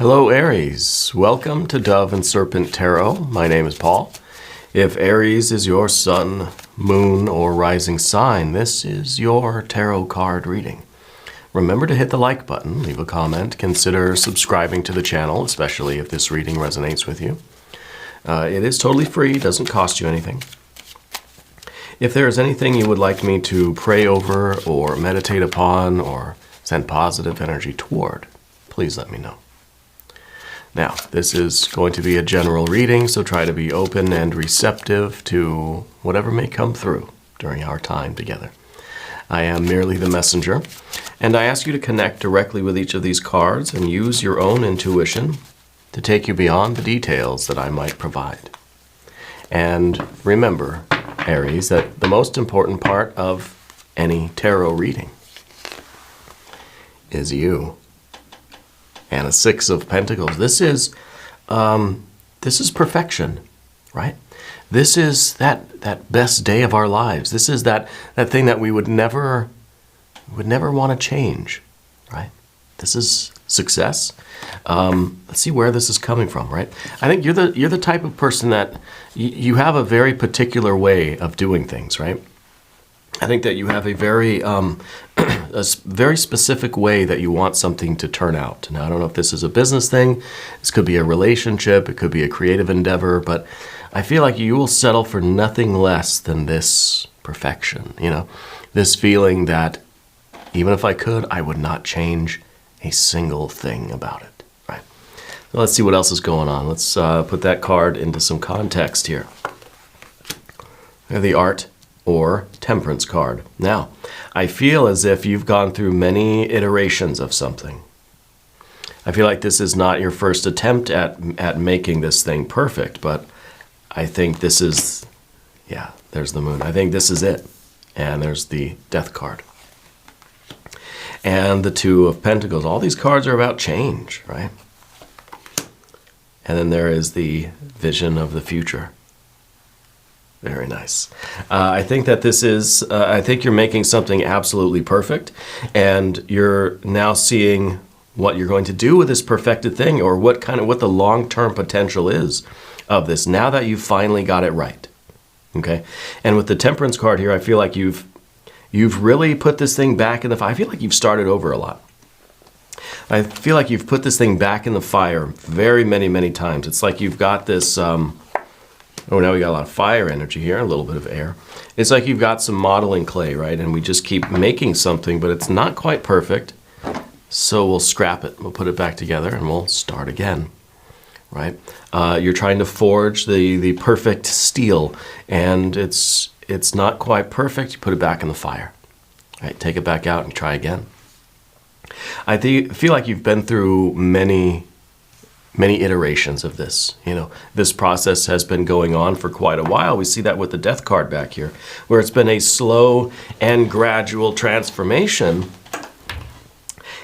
Hello Aries, welcome to Dove and Serpent Tarot. My name is Paul. If Aries is your sun, moon, or rising sign, this is your tarot card reading. Remember to hit the like button, leave a comment, consider subscribing to the channel, especially if this reading resonates with you. It is totally free, doesn't cost you anything. If there is anything you would like me to pray over or meditate upon or send positive energy toward, please let me know. Now, this is going to be a general reading, so try to be open and receptive to whatever may come through during our time together. I am merely the messenger, and I ask you to connect directly with each of these cards and use your own intuition to take you beyond the details that I might provide. And remember, Aries, that the most important part of any tarot reading is you. And a Six of Pentacles. This is perfection, right? This is that best day of our lives. This is that thing that we would never want to change, right? This is success. Let's see where this is coming from, right? I think you're the type of person that you have a very particular way of doing things, right? I think that you have a very very specific way that you want something to turn out. Now, I don't know if this is a business thing. This could be a relationship. It could be a creative endeavor. But I feel like you will settle for nothing less than this perfection. You know, this feeling that even if I could, I would not change a single thing about it. Right? So let's see what else is going on. Let's put that card into some context here. The Art or Temperance card. Now, I feel as if you've gone through many iterations of something. I feel like this is not your first attempt at making this thing perfect, but I think this is, yeah, there's the Moon. I think this is it. And there's the Death card. And the Two of Pentacles. All these cards are about change, right? And then there is the Vision of the Future. Very nice. I think that this is, I think you're making something absolutely perfect, and you're now seeing what you're going to do with this perfected thing, or what the long-term potential is of this, now that you've finally got it right. Okay? And with the Temperance card here, I feel like you've really put this thing back in the fire. I feel like you've started over a lot. I feel like you've put this thing back in the fire very many times. It's like you've got this, oh, now we got a lot of fire energy here, a little bit of air. It's like you've got some modeling clay, right? And we just keep making something, but it's not quite perfect. So we'll scrap it. We'll put it back together and we'll start again, right? You're trying to forge the perfect steel, and it's not quite perfect. You put it back in the fire, right? Take it back out and try again. I feel like you've been through many iterations of this. You know, this process has been going on for quite a while. We see that with the Death card back here, where it's been a slow and gradual transformation.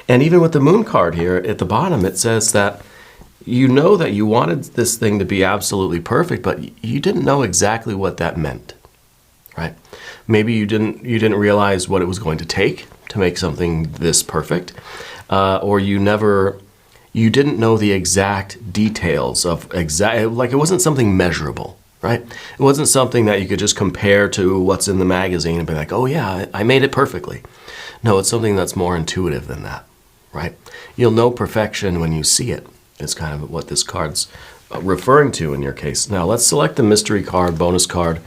And even with the Moon card here at the bottom, it says that you know that you wanted this thing to be absolutely perfect, but you didn't know exactly what that meant, right? Maybe you didn't realize what it was going to take to make something this perfect, or you didn't know the exact details of like it wasn't something measurable, right? It wasn't something that you could just compare to what's in the magazine and be like, oh yeah, I made it perfectly. No, it's something that's more intuitive than that, right? You'll know perfection when you see it. It's kind of what this card's referring to in your case. Now let's select the mystery card, bonus card,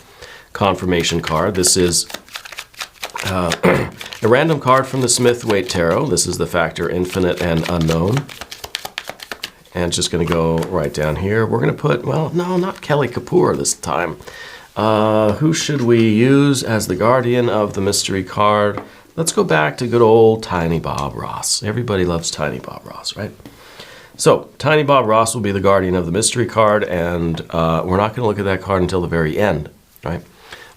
confirmation card. This is a random card from the Smith-Waite Tarot. This is the factor infinite and unknown. And it's just going to go right down here. We're going to put, well, no, not Kelly Kapoor this time. Who should we use as the guardian of the mystery card? Let's go back to good old Tiny Bob Ross. Everybody loves Tiny Bob Ross, right? So Tiny Bob Ross will be the guardian of the mystery card, and we're not going to look at that card until the very end, right?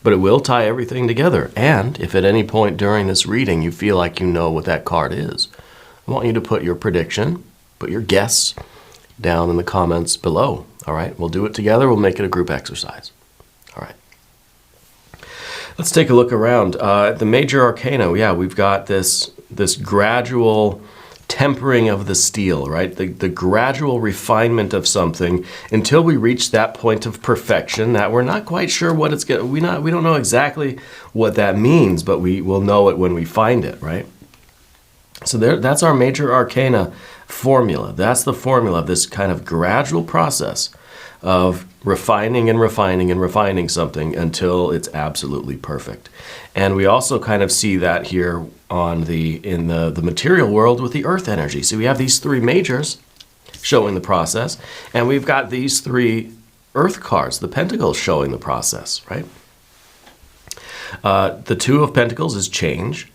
But it will tie everything together. And if at any point during this reading you feel like you know what that card is, I want you to put your prediction, put your guess down in the comments below. All right, we'll do it together. We'll make it a group exercise. All right. Let's take a look around. The major arcana, yeah, we've got this gradual tempering of the steel, right? The gradual refinement of something until we reach that point of perfection that we're not quite sure what it's going. We don't know exactly what that means, but we will know it when we find it, right? So that's our major arcana formula. That's the formula of this kind of gradual process of refining and refining and refining something until it's absolutely perfect. And we also kind of see that here in the material world with the earth energy. So we have these three majors showing the process, and we've got these three earth cards, the pentacles, showing the process, right? The Two of Pentacles is change,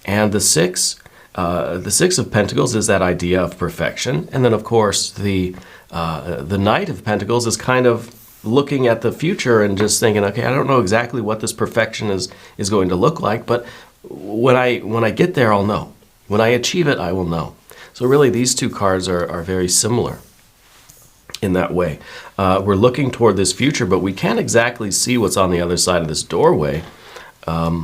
and the Six of Pentacles is that idea of perfection. And then, of course, the Knight of Pentacles is kind of looking at the future and just thinking, okay, I don't know exactly what this perfection is going to look like, but when I get there, I'll know. When I achieve it, I will know. So really, these two cards are very similar in that way. We're looking toward this future, but we can't exactly see what's on the other side of this doorway. But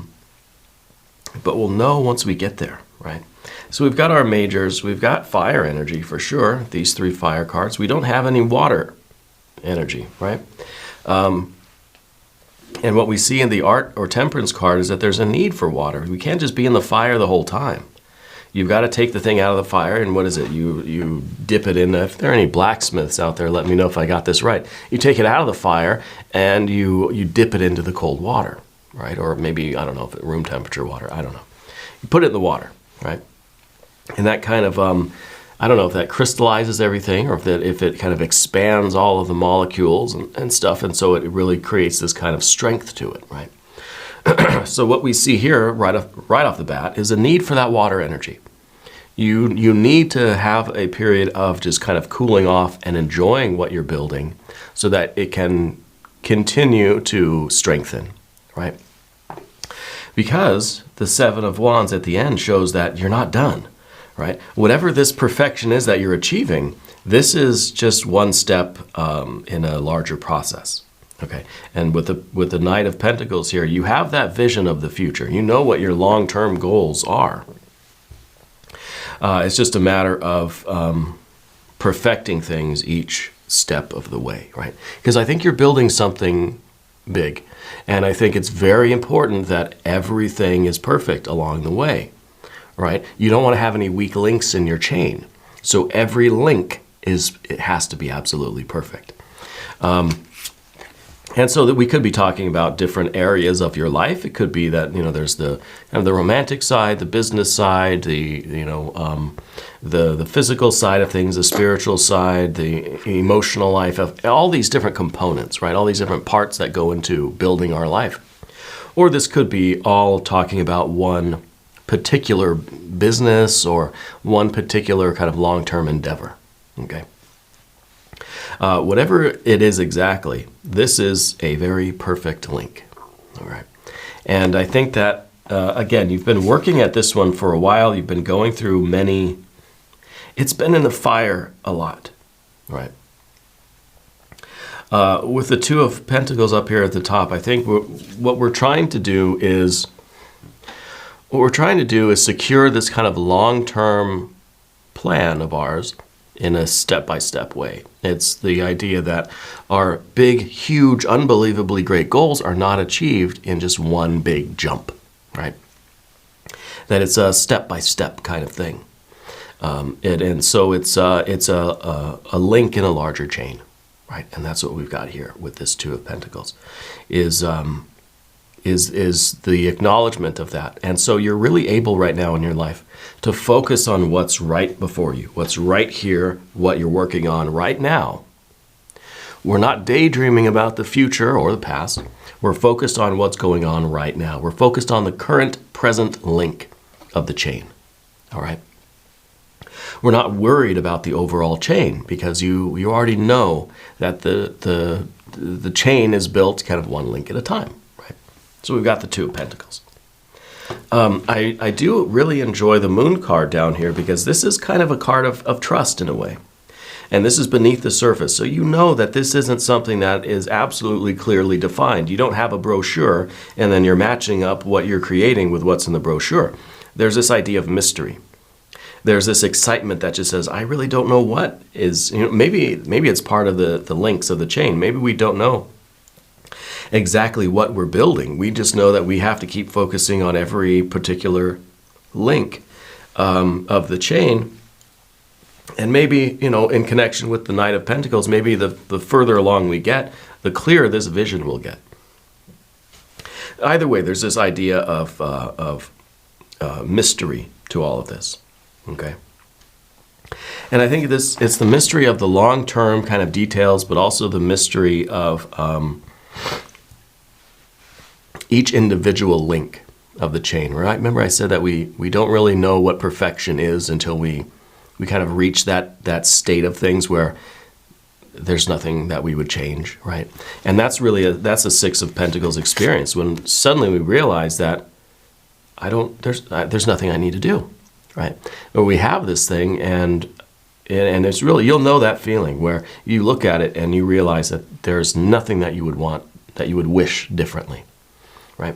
we'll know once we get there, right? So we've got our majors. We've got fire energy for sure, these three fire cards. We don't have any water energy, right? And what we see in the art or temperance card is that there's a need for water. We can't just be in the fire the whole time. You've got to take the thing out of the fire, and what is it? You dip it in. If there are any blacksmiths out there, let me know if I got this right. You take it out of the fire, and you dip it into the cold water, right? Or maybe, I don't know, if it's room temperature water. I don't know. You put it in the water, right? And that kind of, I don't know if that crystallizes everything or if it kind of expands all of the molecules and stuff, and so it really creates this kind of strength to it, right? So what we see here right off the bat is a need for that water energy. You need to have a period of just kind of cooling off and enjoying what you're building so that it can continue to strengthen, right? Because the Seven of Wands at the end shows that you're not done, right? Whatever this perfection is that you're achieving, this is just one step in a larger process. Okay, and with the Knight of Pentacles here, you have that vision of the future. You know what your long-term goals are. It's just a matter of perfecting things each step of the way, right? Because I think you're building something big, and I think it's very important that everything is perfect along the way, right? You don't want to have any weak links in your chain, so every link it has to be absolutely perfect. And so that we could be talking about different areas of your life. It could be that, there's the kind of the romantic side, the business side, the physical side of things, the spiritual side, the emotional life, of all these different components, right? All these different parts that go into building our life. Or this could be all talking about one particular business or one particular kind of long-term endeavor, okay? Whatever it is exactly, this is a very perfect link. All right. And I think that, again, you've been working at this one for a while. You've been going through many. It's been in the fire a lot, right? With the Two of Pentacles up here at the top, I think what we're trying to do is secure this kind of long-term plan of ours in a step-by-step way. It's the idea that our big, huge, unbelievably great goals are not achieved in just one big jump, right? That it's a step-by-step kind of thing. And so it's a link in a larger chain, right? And that's what we've got here with this Two of Pentacles, is the acknowledgement of that. And so you're really able right now in your life to focus on what's right before you, what's right here, what you're working on right now. We're not daydreaming about the future or the past. We're focused on what's going on right now. We're focused on the current, present link of the chain, all right? We're not worried about the overall chain because you already know that the chain is built kind of one link at a time, right? So we've got the Two of Pentacles. I do really enjoy the Moon card down here because this is kind of a card of trust in a way. And this is beneath the surface. So you know that this isn't something that is absolutely clearly defined. You don't have a brochure and then you're matching up what you're creating with what's in the brochure. There's this idea of mystery. there's this excitement that just says, I really don't know what is, maybe it's part of the links of the chain. Maybe we don't know exactly what we're building. We just know that we have to keep focusing on every particular link of the chain. And maybe, in connection with the Knight of Pentacles, maybe the further along we get, the clearer this vision will get. Either way, there's this idea of mystery to all of this, okay? And I think it's the mystery of the long-term kind of details, but also the mystery of each individual link of the chain, right? Remember I said that we don't really know what perfection is until we kind of reach that state of things where there's nothing that we would change, right? And that's really that's a Six of Pentacles experience, when suddenly we realize that there's nothing I need to do, right? But we have this thing, and it's really, you'll know that feeling where you look at it and you realize that there's nothing that you would want, that you would wish differently, right?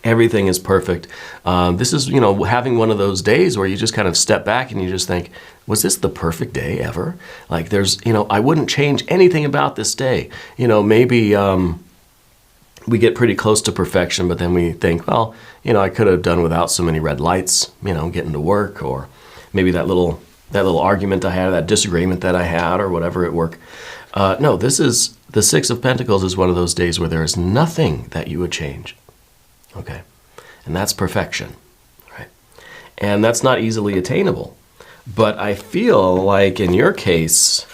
Everything is perfect. This is, having one of those days where you just kind of step back and you just think, was this the perfect day ever? Like there's, I wouldn't change anything about this day. Maybe we get pretty close to perfection, but then we think, well, I could have done without so many red lights, getting to work, or maybe that little argument I had, that disagreement that I had, or whatever at work. No, this is, the Six of Pentacles is one of those days where there is nothing that you would change. Okay, and that's perfection, right? And that's not easily attainable. But I feel like in your case,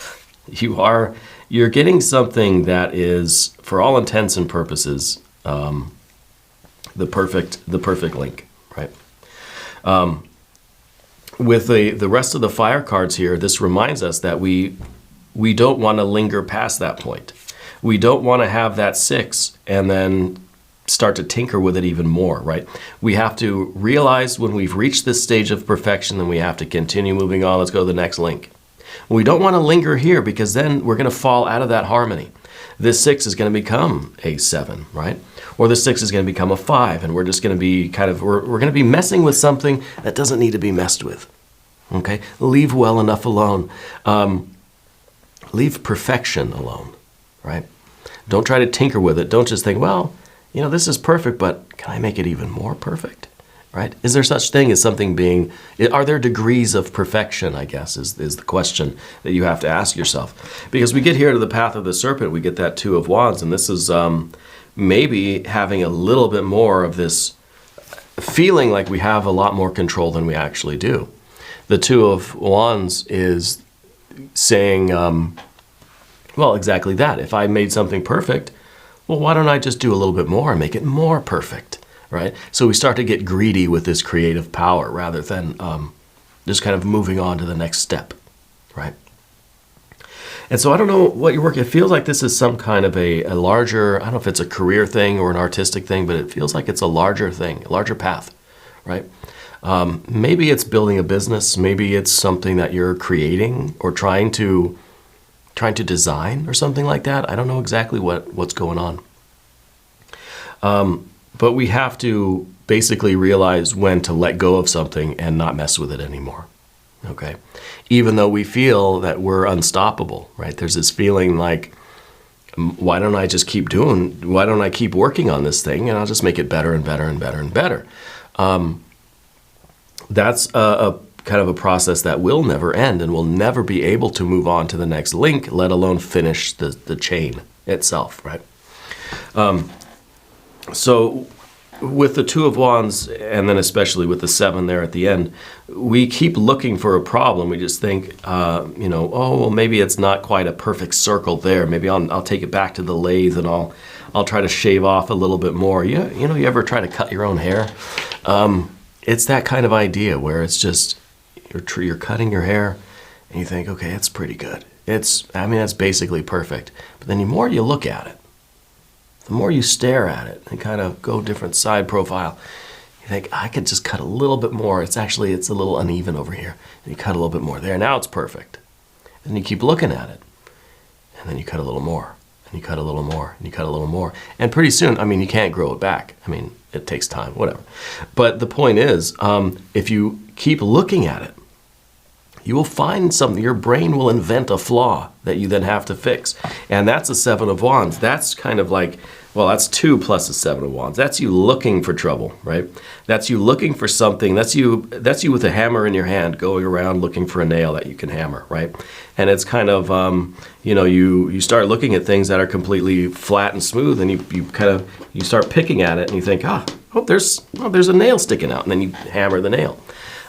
you're getting something that is, for all intents and purposes, the perfect link, right? With the rest of the fire cards here, this reminds us that we don't want to linger past that point. We don't want to have that six and then start to tinker with it even more, right? We have to realize when we've reached this stage of perfection, then we have to continue moving on. Let's go to the next link. We don't want to linger here, because then we're going to fall out of that harmony. This six is going to become a seven, right? Or the six is going to become a five, and we're just going to be we're going to be messing with something that doesn't need to be messed with, okay? Leave well enough alone. Leave perfection alone, right? Don't try to tinker with it. Don't just think, well, this is perfect, but can I make it even more perfect, right? Is there such thing as something being, are there degrees of perfection, I guess, is the question that you have to ask yourself. Because we get here to the path of the serpent, we get that Two of Wands, and this is maybe having a little bit more of this feeling like we have a lot more control than we actually do. The Two of Wands is saying, well, exactly that. If I made something perfect, well, why don't I just do a little bit more and make it more perfect, right? So we start to get greedy with this creative power rather than just kind of moving on to the next step, right? And so I don't know what you're working. It feels like this is some kind of a larger, I don't know if it's a career thing or an artistic thing, but it feels like it's a larger thing, a larger path, right? Maybe it's building a business. Maybe it's something that you're creating or trying to design or something like that. I don't know exactly what's going on. But we have to basically realize when to let go of something and not mess with it anymore. Okay? Even though we feel that we're unstoppable, right? There's this feeling like, why don't I keep working on this thing and I'll just make it better and better and better and better. That's a kind of a process that will never end, and we'll never be able to move on to the next link, let alone finish the chain itself, right? So with the Two of Wands, and then especially with the seven there at the end, we keep looking for a problem. We just think, oh, well, maybe it's not quite a perfect circle there. Maybe I'll take it back to the lathe and I'll try to shave off a little bit more. You ever try to cut your own hair? It's that kind of idea where it's just, you're cutting your hair and you think, okay, it's pretty good. That's basically perfect. But then the more you look at it, the more you stare at it and kind of go different side profile, you think, I could just cut a little bit more. It's a little uneven over here. And you cut a little bit more there. Now it's perfect. And you keep looking at it. And then you cut a little more. And you cut a little more. And you cut a little more. And pretty soon, you can't grow it back. it takes time, whatever. But the point is, if you keep looking at it, You will find something. Your brain will invent a flaw that you then have to fix. And that's a Seven of Wands. That's kind of like, well, that's 2 plus a Seven of Wands. That's you looking for trouble, right? That's you looking for something. That's you with a hammer in your hand going around looking for a nail that you can hammer, right? And it's kind of, you start looking at things that are completely flat and smooth, and you start picking at it, and you think, there's a nail sticking out, and then you hammer the nail.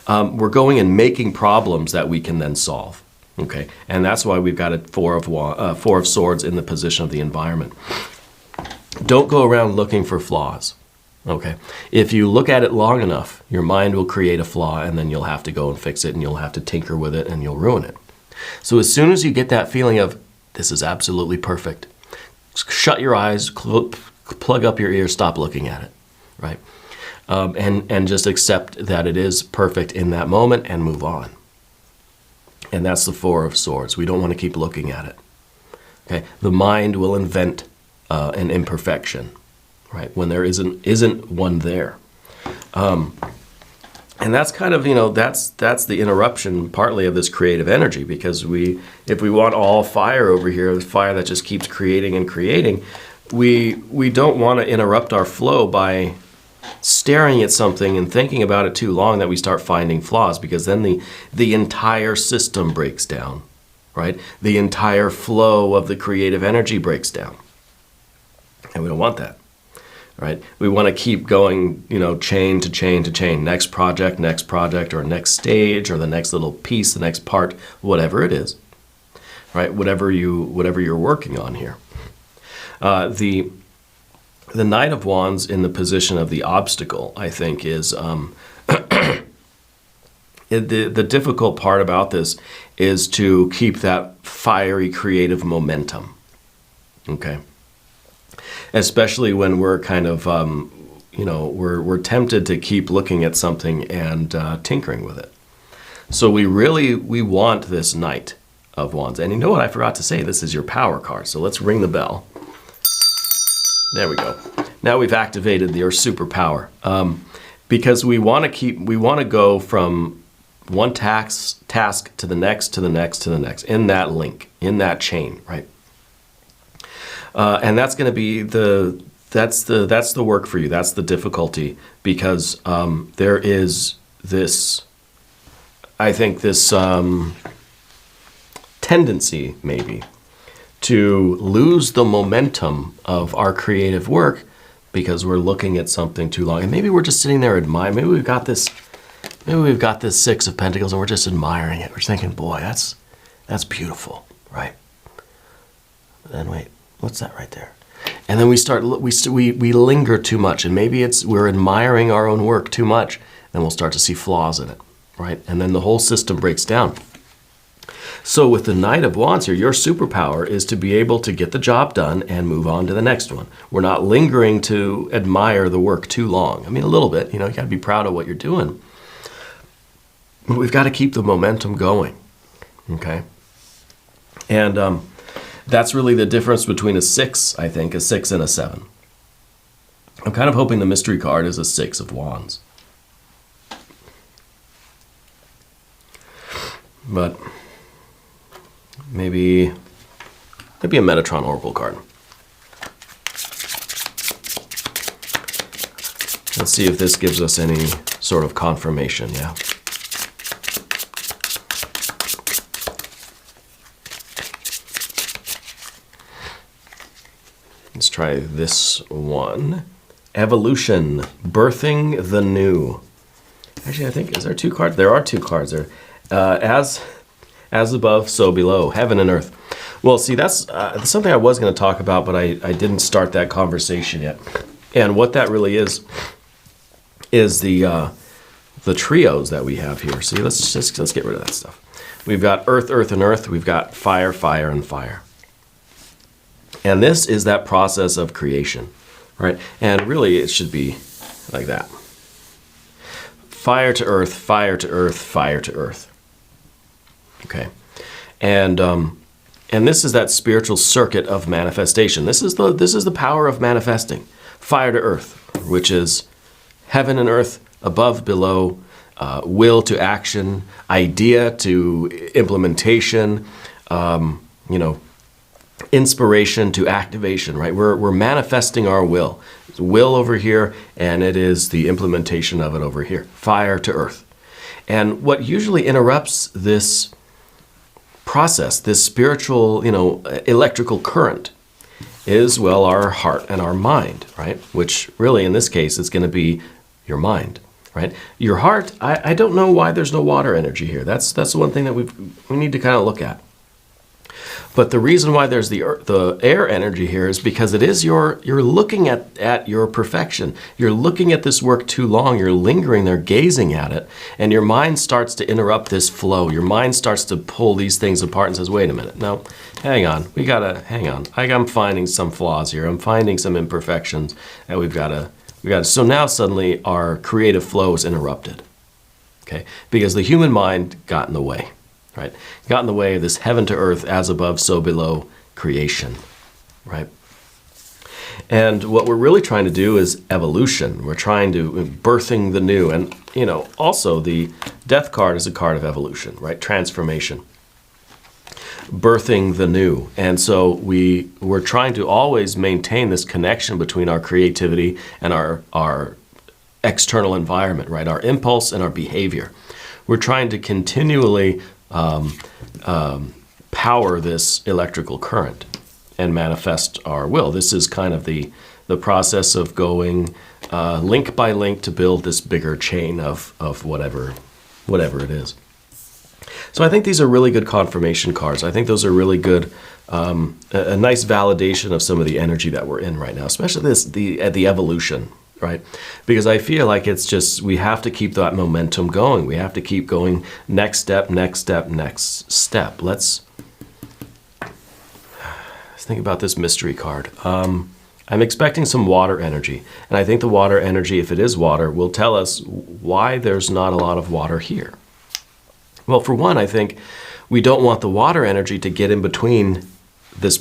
We're going and making problems that we can then solve, okay? And that's why we've got a Four of Swords in the position of the environment. Don't go around looking for flaws, okay? If you look at it long enough, your mind will create a flaw, and then you'll have to go and fix it, and you'll have to tinker with it, and you'll ruin it. So as soon as you get that feeling of, this is absolutely perfect, shut your eyes, plug up your ears, stop looking at it, right? And just accept that it is perfect in that moment and move on. And that's the Four of Swords. We don't want to keep looking at it, okay? The mind will invent an imperfection, right? When there isn't one there. And that's kind of, that's the interruption partly of this creative energy, because if we want all fire over here, the fire that just keeps creating and creating, we don't want to interrupt our flow by staring at something and thinking about it too long that we start finding flaws, because then the entire system breaks down, right? The entire flow of the creative energy breaks down. And we don't want that, right? We want to keep going, chain to chain to chain, next project, or next stage, or the next little piece, the next part, whatever it is, right? Whatever you're working on here. The Knight of Wands in the position of the obstacle, I think, is the difficult part about this is to keep that fiery creative momentum, okay? Especially when we're kind of, we're tempted to keep looking at something and tinkering with it. So we want this Knight of Wands. And you know what I forgot to say? This is your power card. So let's ring the bell. There we go. Now we've activated your superpower. Because we want to go from one task to the next, to the next, to the next, in that link, in that chain, right? And that's going to be that's the work for you. That's the difficulty, because there is this, I think, this tendency maybe to lose the momentum of our creative work because we're looking at something too long, and maybe we're just sitting there admiring. Maybe we've got this Six of Pentacles, and we're just admiring it. We're thinking, boy, that's beautiful, right? But then wait. What's that right there? And then we linger too much, and maybe we're admiring our own work too much, and we'll start to see flaws in it, right? And then the whole system breaks down. So with the Knight of Wands here, your superpower is to be able to get the job done and move on to the next one. We're not lingering to admire the work too long. I mean, a little bit, you got to be proud of what you're doing. But we've got to keep the momentum going, okay? And that's really the difference between a 6, I think, a 6 and a 7. I'm kind of hoping the mystery card is a 6 of Wands. But maybe a Metatron Oracle card. Let's see if this gives us any sort of confirmation, yeah. Let's try this one. Evolution, birthing the new. Actually, I think, is there 2 cards? There are 2 cards there. As above, so below, heaven and earth. Well, see, that's something I was going to talk about, but I didn't start that conversation yet. And what that really is the trios that we have here. See, let's get rid of that stuff. We've got earth, earth, and earth. We've got fire, fire, and fire. And this is that process of creation, right? And really, it should be like that. Fire to earth, fire to earth, fire to earth. Okay, and this is that spiritual circuit of manifestation. This is the power of manifesting. Fire to earth, which is heaven and earth, above, below, will to action, idea to implementation, inspiration to activation, right? We're manifesting our will. It's will over here, and it is the implementation of it over here. Fire to earth. And what usually interrupts this process, this spiritual, electrical current, is, well, our heart and our mind, right? Which really, in this case, is going to be your mind, right? Your heart, I don't know why there's no water energy here. That's the one thing that we need to kind of look at. But the reason why there's the air energy here is because it is you're looking at your perfection. You're looking at this work too long. You're lingering there, gazing at it, and your mind starts to interrupt this flow. Your mind starts to pull these things apart and says, "Wait a minute, no, hang on. We gotta hang on. I'm finding some flaws here. I'm finding some imperfections that we gotta." So now suddenly our creative flow is interrupted, okay? Because the human mind got in the way. Right? Got in the way of this heaven to earth, as above, so below creation, right? And what we're really trying to do is evolution. We're trying to birthing the new. And, also the death card is a card of evolution, right? Transformation. Birthing the new. And so we're trying to always maintain this connection between our creativity and our external environment, right? Our impulse and our behavior. We're trying to continually power this electrical current and manifest our will. This is kind of the process of going link by link to build this bigger chain of whatever it is. So I think these are really good confirmation cards. I think those are really good, a nice validation of some of the energy that we're in right now, especially the evolution. Right? Because I feel like it's just, we have to keep that momentum going. We have to keep going next step, next step, next step. Let's think about this mystery card. I'm expecting some water energy. And I think the water energy, if it is water, will tell us why there's not a lot of water here. Well, for one, I think we don't want the water energy to get in between this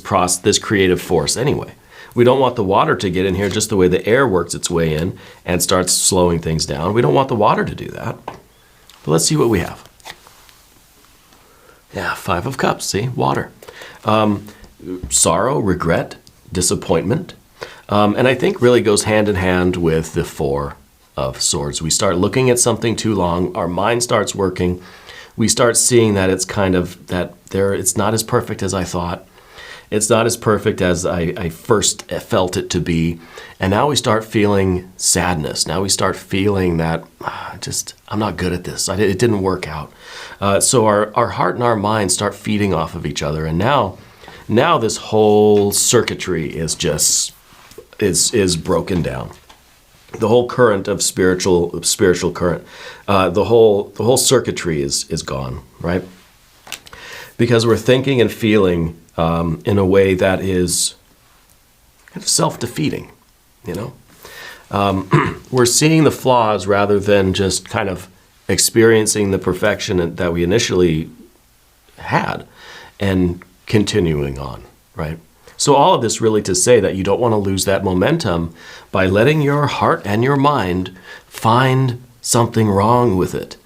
creative force anyway. We don't want the water to get in here just the way the air works its way in and starts slowing things down. We don't want the water to do that. But let's see what we have. Yeah, 5 of Cups, see? Water. Sorrow, regret, disappointment. And I think really goes hand in hand with the 4 of Swords. We start looking at something too long. Our mind starts working. We start seeing that it's kind of, it's not as perfect as I thought. It's not as perfect as I first felt it to be. And now we start feeling sadness. Now we start feeling that I'm not good at this. It didn't work out. So our heart and our mind start feeding off of each other. And now this whole circuitry is broken down. The whole current of spiritual current, the whole circuitry is gone, right? Because we're thinking and feeling in a way that is kind of self-defeating, We're seeing the flaws rather than just kind of experiencing the perfection that we initially had and continuing on, right? So all of this really to say that you don't want to lose that momentum by letting your heart and your mind find something wrong with it,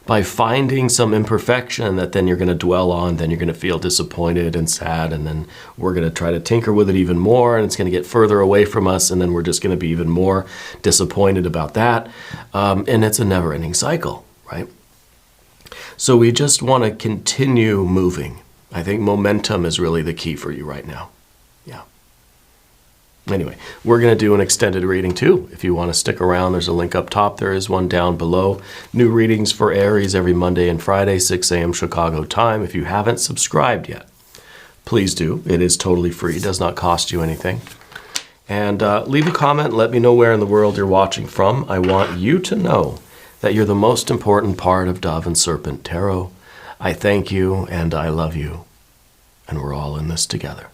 by finding some imperfection that then you're going to dwell on, then you're going to feel disappointed and sad, and then we're going to try to tinker with it even more, and it's going to get further away from us, and then we're just going to be even more disappointed about that. And it's a never-ending cycle, right? So we just want to continue moving. I think momentum is really the key for you right now. Yeah. Anyway, we're going to do an extended reading too. If you want to stick around, there's a link up top. There is one down below. New readings for Aries every Monday and Friday, 6 a.m. Chicago time. If you haven't subscribed yet, please do. It is totally free. It does not cost you anything. And leave a comment and let me know where in the world you're watching from. I want you to know that you're the most important part of Dove and Serpent Tarot. I thank you and I love you. And we're all in this together.